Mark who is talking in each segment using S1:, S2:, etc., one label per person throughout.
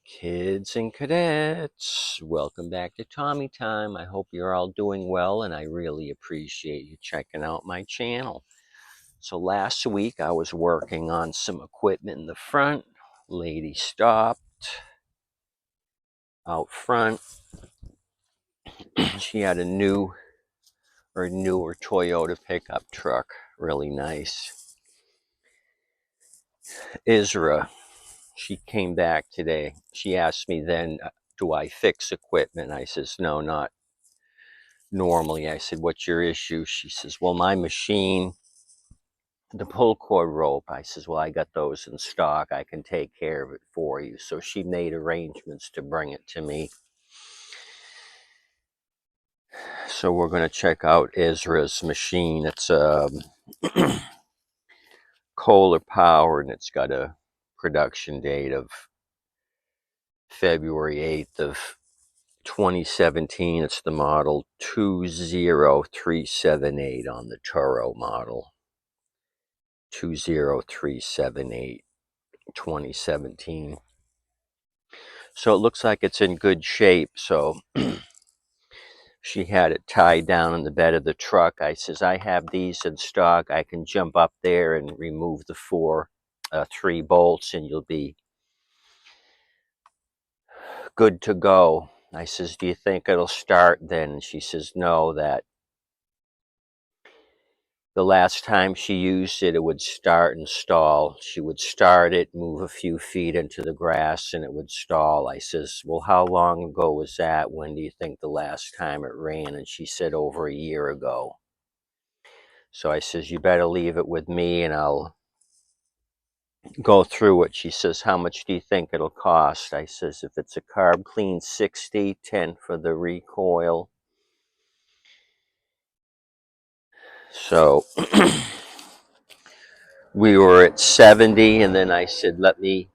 S1: Kids and cadets, welcome back to Tommy Time. I hope you're all doing well, and I really appreciate you checking out my channel. So last week I was working on some equipment in the front. Lady stopped out front. She had a newer Toyota pickup truck, really nice. Isra, she came back today. She asked me then, do I fix equipment? I says, no, not normally. I said, what's your issue? She says, well, my machine, the pull cord rope. I says, well, I got those in stock. I can take care of it for you. So she made arrangements to bring it to me. So we're going to check out Ezra's machine. It's a Kohler power, and it's got a production date of February 8th of 2017. It's the model 20378 on the Toro model. 20378 2017. So it looks like it's in good shape. So she had it tied down in the bed of the truck. I says, I have these in stock. I can jump up there and remove the three bolts, and you'll be good to go. I says, do you think it'll start then? And she says, no, that the last time she used it, it would start and stall. She would start it, move a few feet into the grass, and it would stall. I says, well, how long ago was that? When do you think the last time it ran? And she said, over a year ago. So I says, you better leave it with me and I'll go through it. She says, how much do you think it'll cost? I says, if it's a carb clean, 60, 10 for the recoil. So we were at 70, and then I said, let me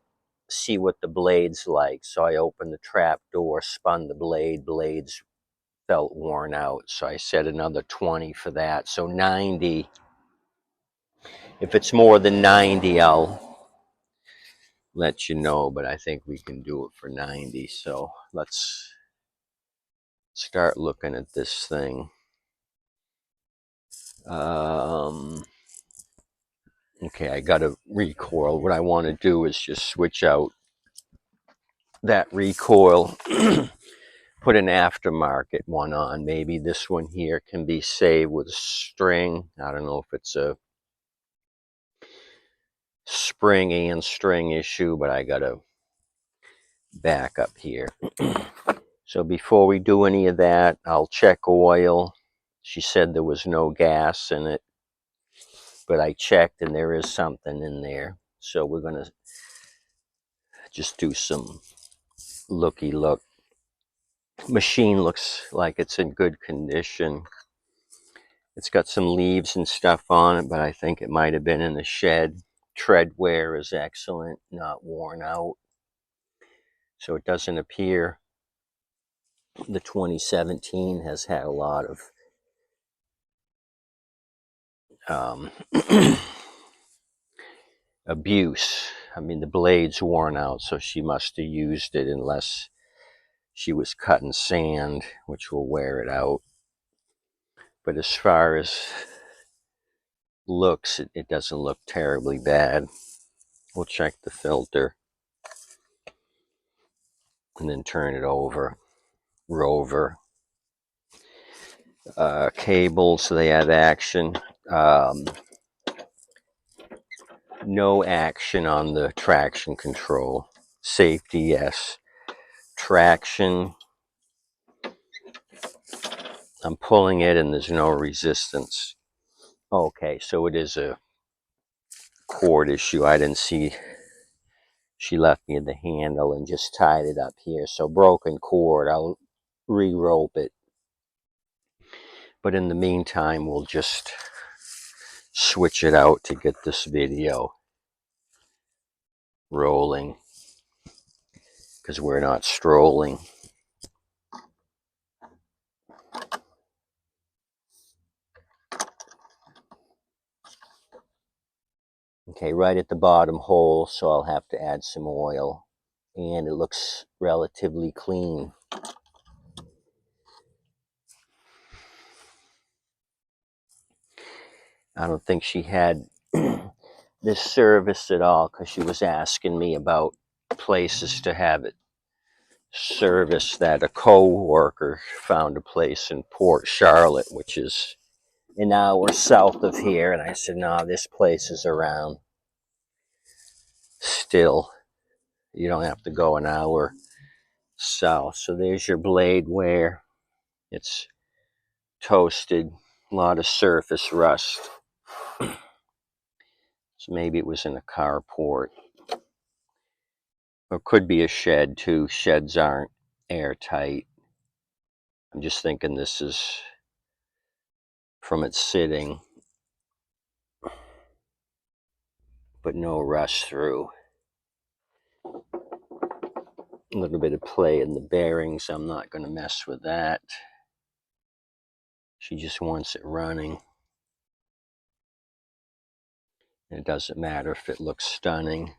S1: see what the blade's like. So I opened the trap door, spun the blades felt worn out. So I said another 20 for that. So 90. If it's more than 90, I'll let you know, but I think we can do it for 90. So let's start looking at this thing. Okay, I got a recoil. What I want to do is just switch out that recoil, put an aftermarket one on. Maybe this one here can be saved with a string. I don't know if it's a spring and string issue, but I got a back up here. So before we do any of that, I'll check oil. She said there was no gas in it, but I checked and there is something in there. So we're going to just do some looky look. Machine looks like it's in good condition. It's got some leaves and stuff on it, but I think it might have been in the shed. Tread wear is excellent, not worn out. So it doesn't appear the 2017 has had a lot of abuse. I mean, the blade's worn out, so she must have used it unless she was cutting sand, which will wear it out. But as far as looks, it doesn't look terribly bad. We'll check the filter and then turn it over. Rover. Cables, they have action. No action on the traction control. Safety, yes. Traction, I'm pulling it and there's no resistance. Okay, so it is a cord issue. I didn't see. She left me the handle and just tied it up here. So broken cord, I'll re-rope it. But in the meantime, we'll just switch it out to get this video rolling, because we're not strolling. Okay, right at the bottom hole, so I'll have to add some oil. and it looks relatively clean. I don't think she had this service at all, because she was asking me about places to have it serviced. That a co-worker found a place in Port Charlotte, which is an hour south of here, and I said, no, this place is around still. You don't have to go an hour south. So there's your blade wear. It's toasted, a lot of surface rust. So maybe it was in a carport. Or could be a shed too. Sheds aren't airtight. I'm just thinking this is from it sitting, but no rust through. A little bit of play in the bearings. I'm not going to mess with that. She just wants it running. And it doesn't matter if it looks stunning.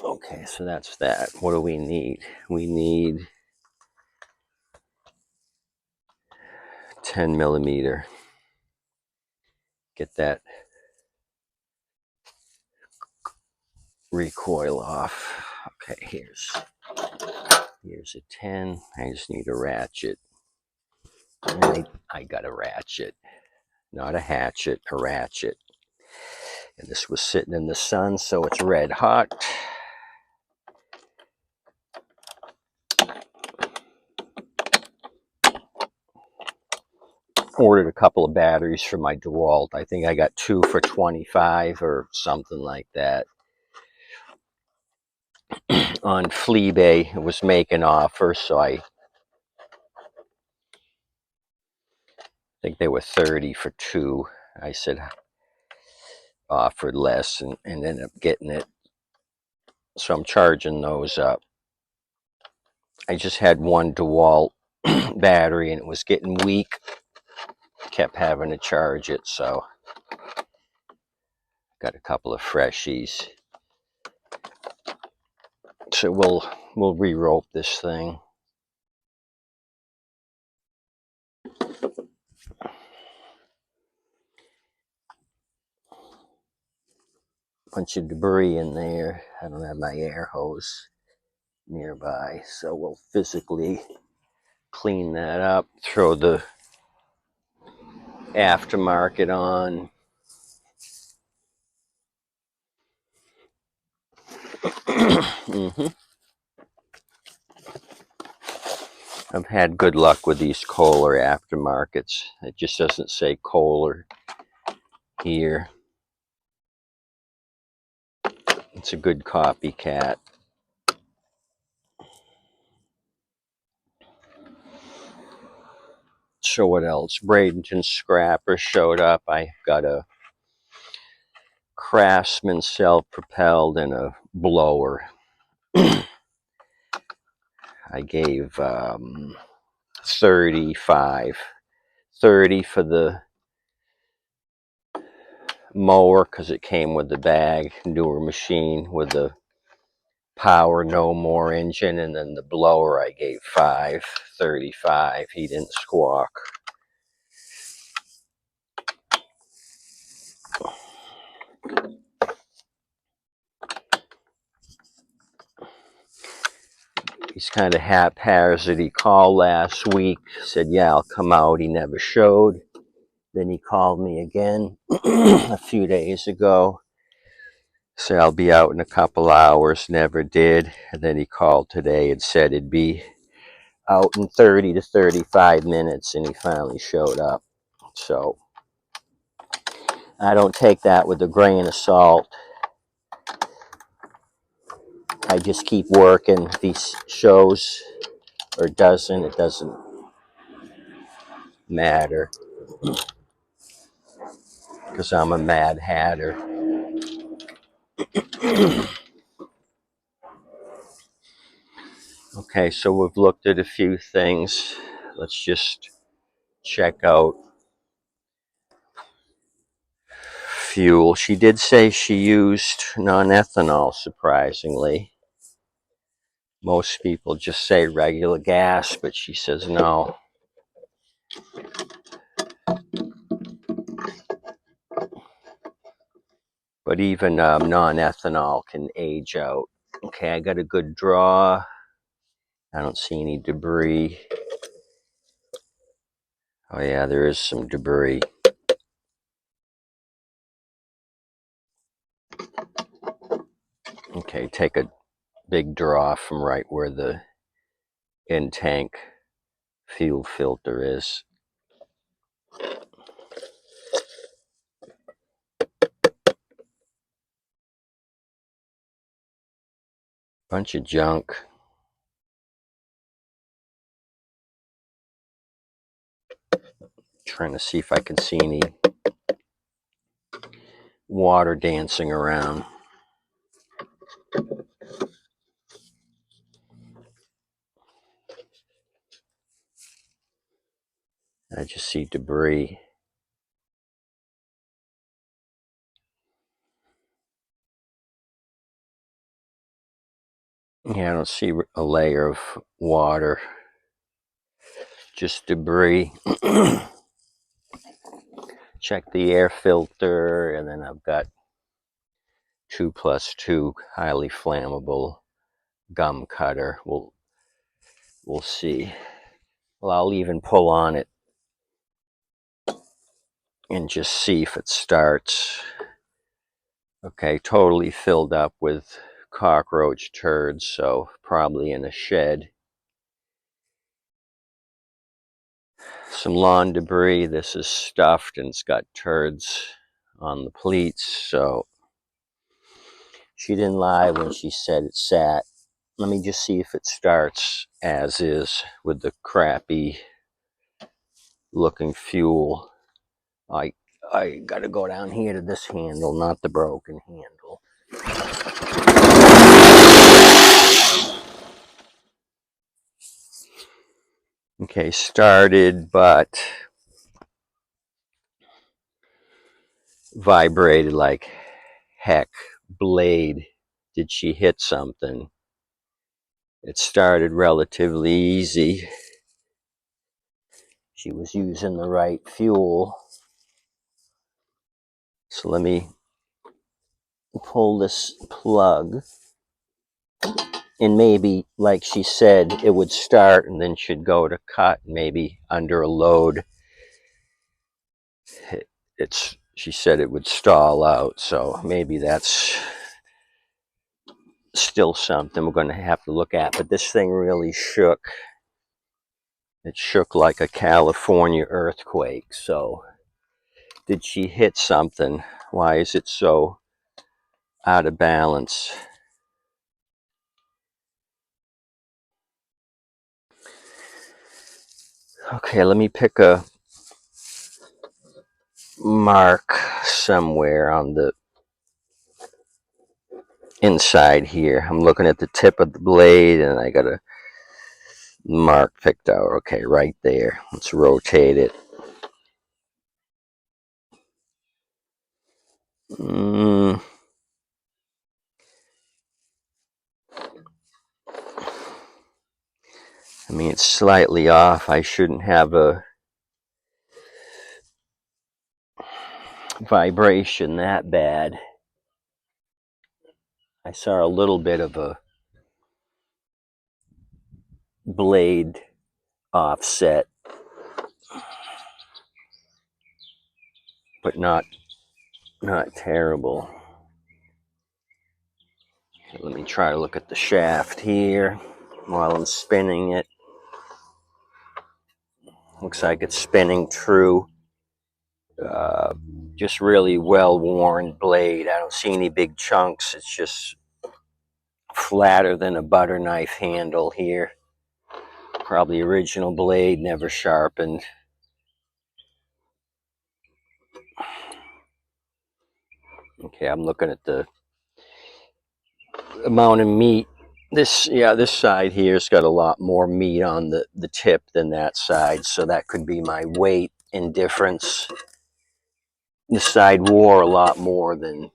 S1: Okay, so that's that. What do we need? We need 10 millimeter. Get that recoil off. Okay, here's a 10. I just need a ratchet. And I got a ratchet, not a hatchet, a ratchet. And this was sitting in the sun, so it's red hot. Ordered a couple of batteries for my DeWalt. I think I got 2 for $25 or something like that. On Fleabay, it was making offers, so I think they were 30 for 2. I said offered less and ended up getting it. So I'm charging those up. I just had one DeWalt battery and it was getting weak. Kept having to charge it, so got a couple of freshies. So we'll re-rope this thing. Bunch of debris in there. I don't have my air hose nearby, so we'll physically clean that up. Throw the aftermarket on. I've had good luck with these Kohler aftermarkets. It just doesn't say Kohler here. It's a good copycat. So what else? Bradenton Scrapper showed up. I got a Craftsman self-propelled and a blower. I gave 35. 30 for the mower because it came with the bag, newer machine with the power no more engine, and then the blower I gave 35. He didn't squawk. He's kind of haphazard. He called last week, said, yeah, I'll come out. He never showed. Then he called me again a few days ago. Said, I'll be out in a couple hours. Never did. And then he called today and said it'd be out in 30 to 35 minutes, and he finally showed up. So I don't take that with a grain of salt. I just keep working. If he shows or doesn't, it doesn't matter, because I'm a mad hatter. Okay, so we've looked at a few things. Let's just check out fuel. She did say she used non-ethanol, surprisingly. Most people just say regular gas, but she says no. But even non-ethanol can age out. Okay, I got a good draw. I don't see any debris. Oh yeah, there is some debris. Okay, take a big draw from right where the in-tank fuel filter is. Bunch of junk. Trying to see if I can see any water dancing around. I just see debris. Yeah, I don't see a layer of water. Just debris. Check the air filter, and then I've got 2+2 highly flammable gum cutter. We'll see. Well, I'll even pull on it and just see if it starts. Okay, totally filled up with cockroach turds, so probably in a shed. Some lawn debris. This is stuffed and it's got turds on the pleats, so she didn't lie when she said it sat. Let me just see if it starts as is with the crappy looking fuel. I gotta go down here to this handle, not the broken handle. Okay, started, but vibrated like heck. Blade, did she hit something? It started relatively easy. She was using the right fuel. So let me pull this plug, and maybe, like she said, it would start and then should go to cut. Maybe under a load, she said it would stall out, so maybe that's still something we're going to have to look at. But this thing really shook. It shook like a California earthquake. So did she hit something? Why is it so out of balance? Okay, let me pick a mark somewhere on the inside here. I'm looking at the tip of the blade and I got a mark picked out. Okay, right there. Let's rotate it. I mean, it's slightly off. I shouldn't have a vibration that bad. I saw a little bit of a blade offset, but not terrible. Let me try to look at the shaft here while I'm spinning it. Looks like it's spinning true. Just really well-worn blade. I don't see any big chunks. It's just flatter than a butter knife handle here. Probably original blade, never sharpened. Okay, I'm looking at the amount of meat. This side here's got a lot more meat on the tip than that side, so that could be my weight indifference. This side wore a lot more than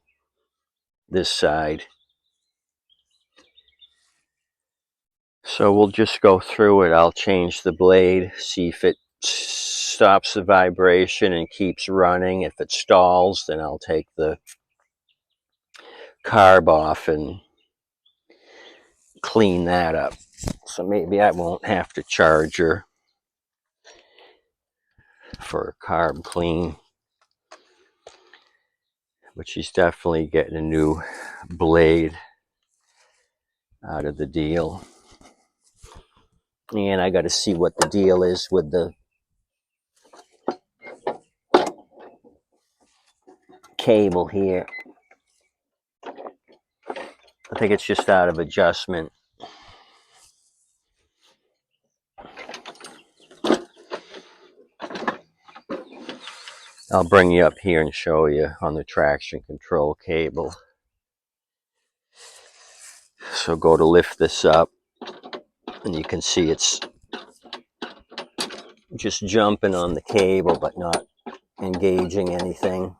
S1: this side. So we'll just go through it. I'll change the blade, see if it stops the vibration and keeps running. If it stalls, then I'll take the carb off and clean that up. So maybe I won't have to charge her for a carb clean. But she's definitely getting a new blade out of the deal. And I got to see what the deal is with the cable here. I think it's just out of adjustment. I'll bring you up here and show you on the traction control cable. So go to lift this up and you can see it's just jumping on the cable but not engaging anything.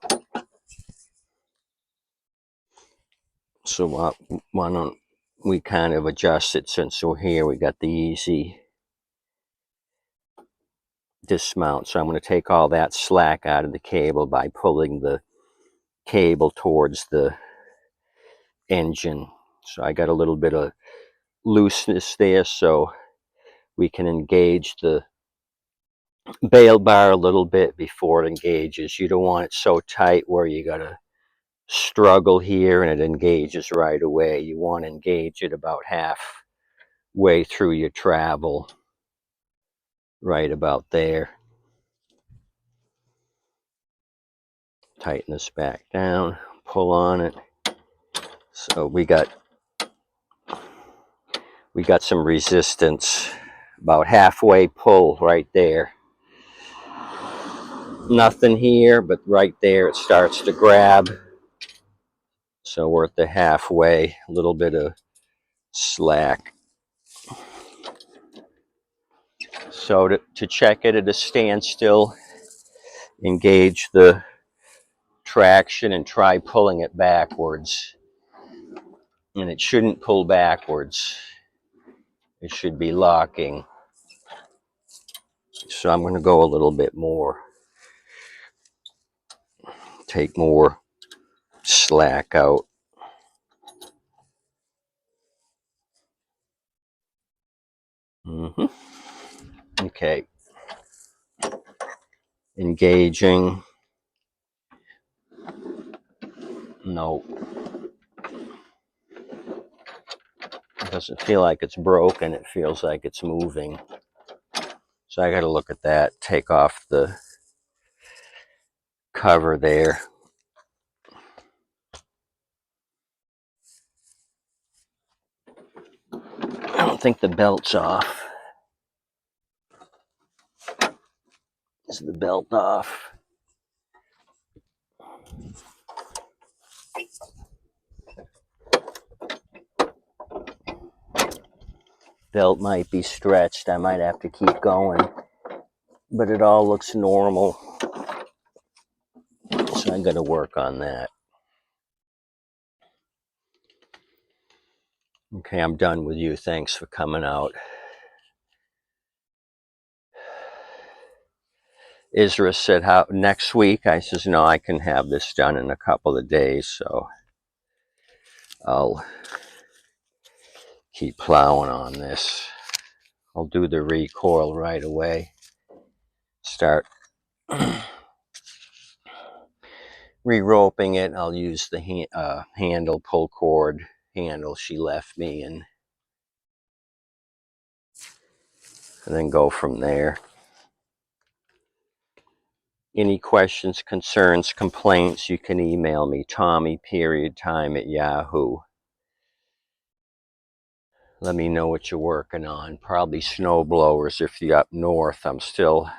S1: So why don't we kind of adjust it, since we're here, we got the easy dismount. So I'm going to take all that slack out of the cable by pulling the cable towards the engine. So I got a little bit of looseness there, so we can engage the bail bar a little bit before it engages. You don't want it so tight where you got to struggle here and it engages right away. You want to engage it about halfway through your travel, right about there. Tighten this back down, pull on it. So we got some resistance, about halfway pull right there. Nothing here, but right there it starts to grab. So we're at the halfway, a little bit of slack. So to check it at a standstill, engage the traction and try pulling it backwards. And it shouldn't pull backwards. It should be locking. So I'm going to go a little bit more. Take more slack out. Okay. Engaging. No. It doesn't feel like it's broken. It feels like it's moving. So I got to look at that. Take off the cover there. I don't think the belt's off. Is the belt off? Belt might be stretched. I might have to keep going. But it all looks normal. So I got to work on that. Okay, I'm done with you. Thanks for coming out. Isra said, "How next week?" I says, "No, I can have this done in a couple of days, so I'll keep plowing on this. I'll do the recoil right away. Start re-roping it. I'll use the handle, pull cord handle she left me, and then go from there. Any questions, concerns, complaints, you can email me, Tommy.time@Yahoo. Let me know what you're working on. Probably snow blowers if you're up north. I'm still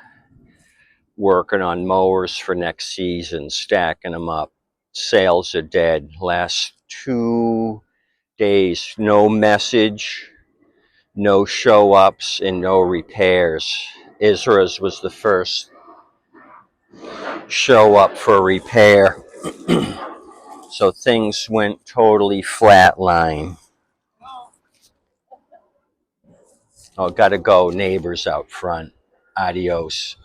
S1: working on mowers for next season, stacking them up. Sales are dead. Last 2 days, no message, no show ups, and no repairs. Isra's was the first show up for repair. So things went totally flatline. Oh, gotta go. Neighbors out front. Adios.